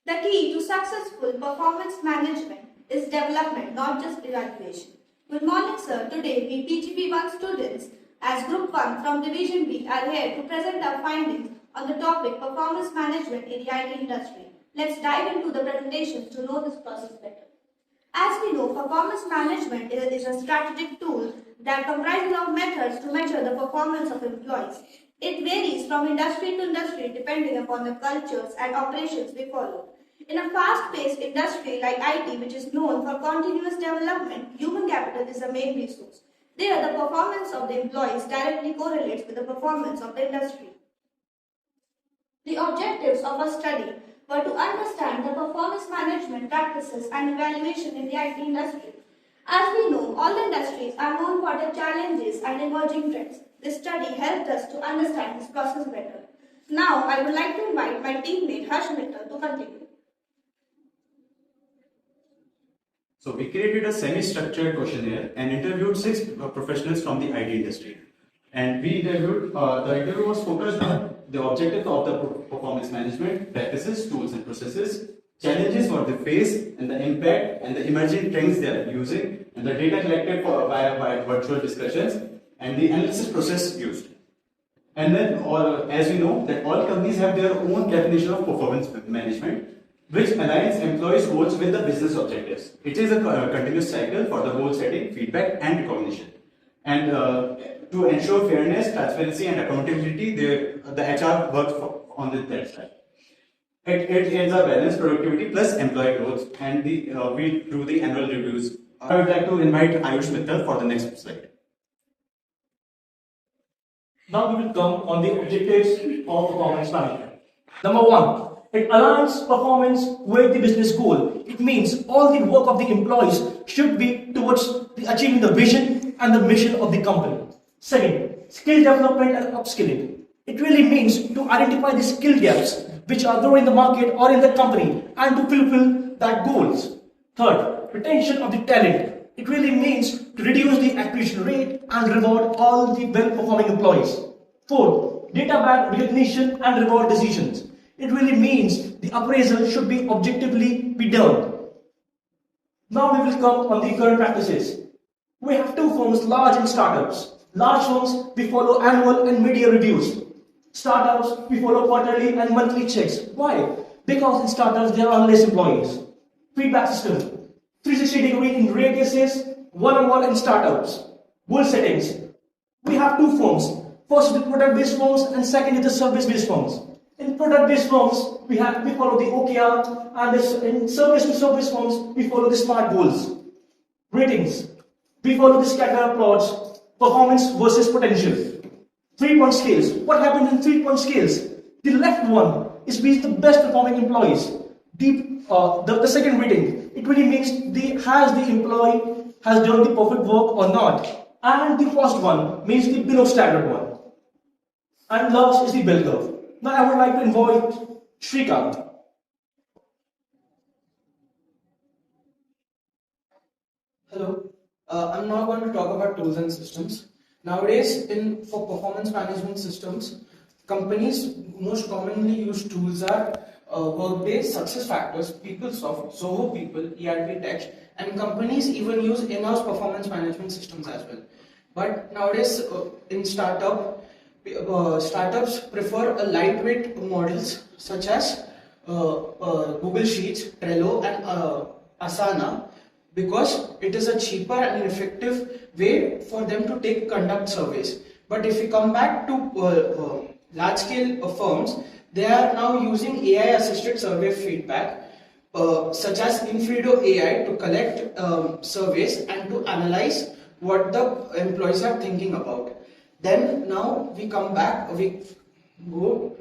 The key to successful performance management is development, not just evaluation. Good morning, sir. Today, we PGB1 students as Group 1 from Division B are here to present our findings on the topic performance management in the IT industry. Let's dive into the presentation to know this process better. As we know, performance management is a strategic tool that comprises of methods to measure the performance of employees. It varies from industry to industry depending upon the cultures and operations they follow. In a fast-paced industry like IT, which is known for continuous development, human capital is the main resource. There, the performance of the employees directly correlates with the performance of the industry. The objectives of our study were to understand the performance management practices and evaluation in the IT industry. As we know, all industries are known for their challenges and emerging trends. This study helped us to understand this process better. Now, I would like to invite my teammate Mittal to continue. So we created a semi-structured questionnaire and interviewed 6 professionals from the IT industry. And we interviewed, the interview was focused on the objective of the performance management, practices, tools and processes, challenges what they face, and the impact and the emerging trends they are using, and the data collected by virtual discussions, and the analysis process used. And then, as we know, that all companies have their own definition of performance management, which aligns employees' goals with the business objectives. It is a continuous cycle for the goal setting, feedback, and recognition. And to ensure fairness, transparency, and accountability, the HR works on that side. It is a balanced productivity plus employee growth, and we do the annual reviews. I would like to invite Ayush Mittal for the next slide. Now we will come on the objectives of performance management. Number 1. It aligns performance with the business goal. It means all the work of the employees should be towards achieving the vision and the mission of the company. Second, skill development and upskilling. It really means to identify the skill gaps which are there in the market or in the company and to fulfill that goals. Third, retention of the talent. It really means to reduce the acquisition rate and reward all the well-performing employees. Fourth, data-backed recognition and reward decisions. It really means the appraisal should be objectively be done. Now we will come on the current practices. We have 2 firms, large and startups. Large firms, we follow annual and mid-year reviews. Startups, we follow quarterly and monthly checks. Why? Because in startups, there are less employees. Feedback system, 360-degree in rare cases, one-on-one in startups. Goal settings, we have 2 firms. First is the product-based firms and second is the service-based firms. In product-based firms, we follow the OKR, and in service-to-service firms, we follow the SMART goals. Ratings, we follow the scatter plots, performance versus potential. 3-point scales. What happens in 3-point scales? The left one is the best performing employees. The second rating, it really means has the employee has done the perfect work or not. And the first one means the below standard one. And last is the bell curve. Now I would like to invite Shreekanth. Hello, I'm now going to talk about tools and systems. Nowadays, for performance management systems, companies most commonly use tools are Workday, SuccessFactors, PeopleSoft, Zoho People, ERP Tech, and companies even use in-house performance management systems as well. But nowadays, in startups prefer a lightweight models such as Google Sheets, Trello, and Asana, because it is a cheaper and effective way for them to conduct surveys. But if we come back to large-scale firms, they are now using AI-assisted survey feedback, such as Infredo AI, to collect surveys and to analyze what the employees are thinking about. Then now we come back, we go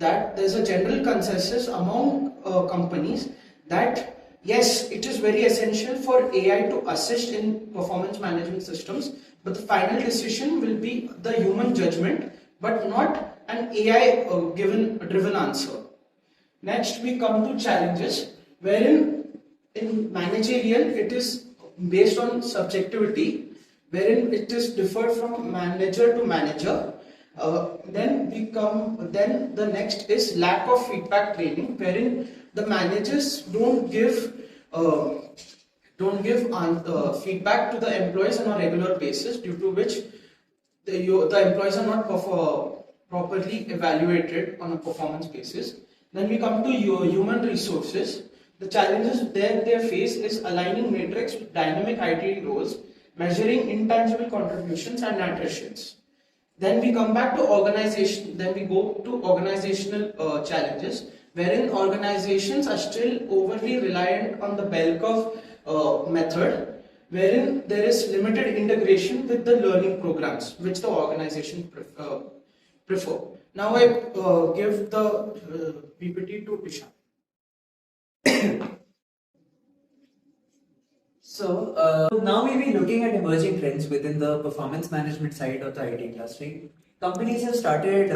that there's a general consensus among companies that yes, it is very essential for AI to assist in performance management systems, but the final decision will be the human judgment, but not an AI driven answer. Next, we come to challenges, wherein in managerial it is based on subjectivity, wherein it is differed from manager to manager. Then the next is lack of feedback training, wherein the managers don't give feedback to the employees on a regular basis, due to which the employees are not properly evaluated on a performance basis. Then we come to your human resources. The challenges there they face is aligning matrix with dynamic IT roles, measuring intangible contributions and attritions. Then we come back to organization. Then we go to organizational challenges, wherein organizations are still overly reliant on the bell curve method, wherein there is limited integration with the learning programs which the organization prefer. Now I give the PPT to Ishaan. Now we'll be looking at emerging trends within the performance management side of the IT industry. Companies have started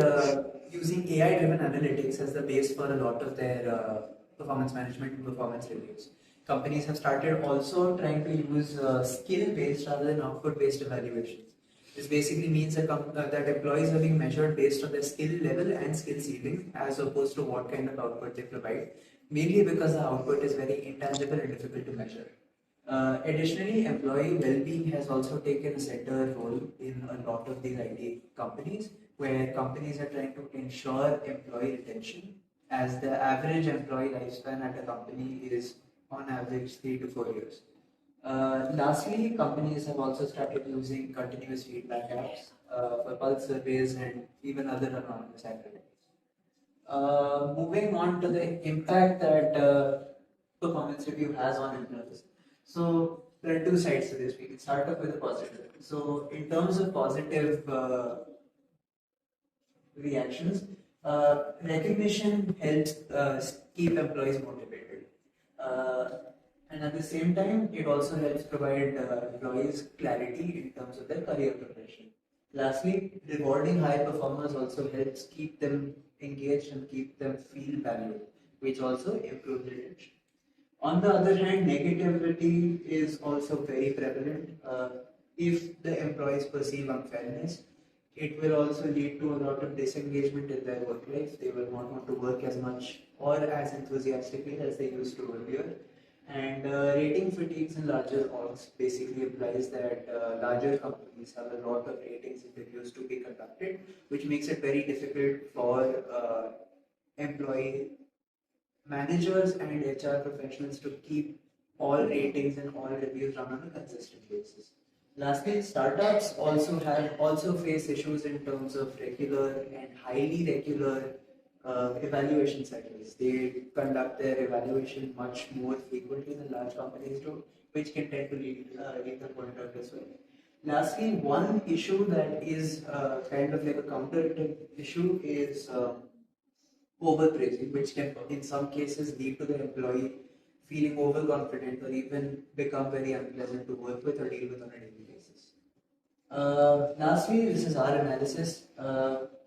using AI-driven analytics as the base for a lot of their performance management and performance reviews. Companies have started also trying to use skill-based rather than output-based evaluations. This basically means that employees are being measured based on their skill level and skill ceiling as opposed to what kind of output they provide, mainly because the output is very intangible and difficult to measure. Additionally, employee well-being has also taken a center role in a lot of these IT companies, where companies are trying to ensure employee retention, as the average employee lifespan at a company is on average 3 to 4 years. Lastly, companies have also started using continuous feedback apps for pulse surveys and even other anonymous activities. Moving on to the impact that performance review has on employees. So there are two sides to this. We can start off with a positive. So in terms of positive reactions, recognition helps keep employees motivated. And at the same time, it also helps provide employees clarity in terms of their career progression. Lastly, rewarding high performers also helps keep them engaged and keep them feel valued, which also improves retention. On the other hand, negativity is also very prevalent. If the employees perceive unfairness, it will also lead to a lot of disengagement in their work life. They will not want to work as much or as enthusiastically as they used to earlier. And rating fatigues in larger orgs basically implies that larger companies have a lot of ratings interviews to be conducted, which makes it very difficult for employee managers and HR professionals to keep all ratings and all reviews run on a consistent basis. Lastly, startups also face issues in terms of regular and highly regular evaluation cycles. They conduct their evaluation much more frequently than large companies do, which can tend to lead the point out as well. Lastly, one issue that is kind of like a counter issue is overpraising, which can in some cases lead to the employee feeling overconfident or even become very unpleasant to work with or deal with on a daily basis. Lastly, this is our analysis.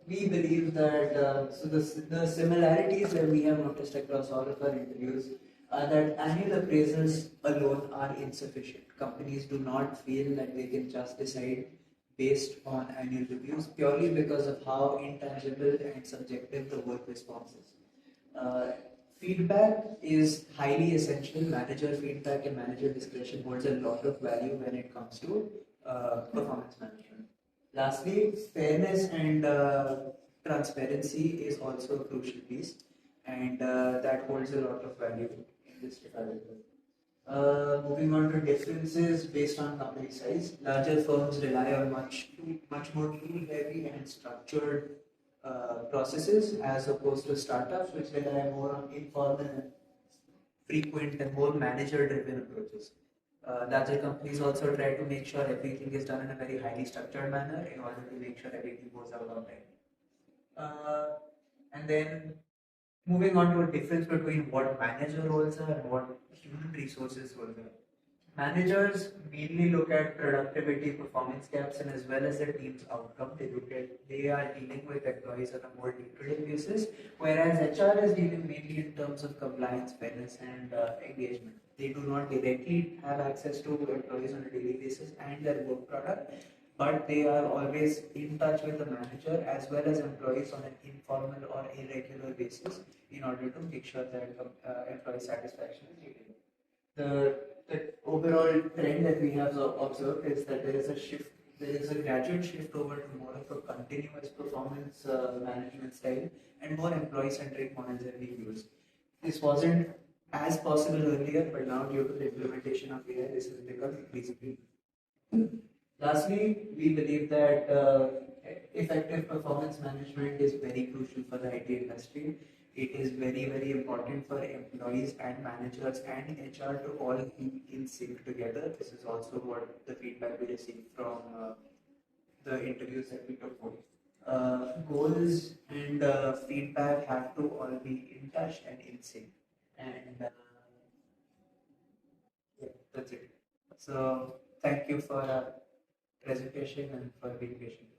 We believe that the similarities that we have noticed across all of our interviews are that annual appraisals alone are insufficient. Companies do not feel that they can just decide based on annual reviews purely because of how intangible and subjective the work response is. Feedback is highly essential. Manager feedback and manager discretion holds a lot of value when it comes to performance management. Lastly, fairness and transparency is also a crucial piece, and that holds a lot of value in this department. Moving on to differences based on company size, larger firms rely on much more tool-heavy and structured processes as opposed to startups, which rely more on informal, frequent, and more manager-driven approaches. Larger companies also try to make sure everything is done in a very highly structured manner in order to make sure everything goes out on time. And then moving on to a difference between what manager roles are and what human resources roles are. Managers mainly look at productivity, performance gaps, and as well as the team's outcome. They are dealing with employees on a more day-to-day basis, whereas HR is dealing mainly in terms of compliance, fairness, and engagement. They do not directly have access to employees on a daily basis and their work product, but they are always in touch with the manager as well as employees on an informal or irregular basis in order to make sure that employee satisfaction is retained. The overall trend that we have observed is that there is a gradual shift over to more of a continuous performance management style and more employee-centric models that we use. This wasn't as possible earlier, but now due to the implementation of AI, this has become increasingly. Lastly, we believe that effective performance management is very crucial for the IT industry. It is very, very important for employees and managers and HR to all be in sync together. This is also what the feedback we received from the interviews that we took. Goals and feedback have to all be in touch and in sync. And yeah, that's it. So thank you for presentation and for being patient.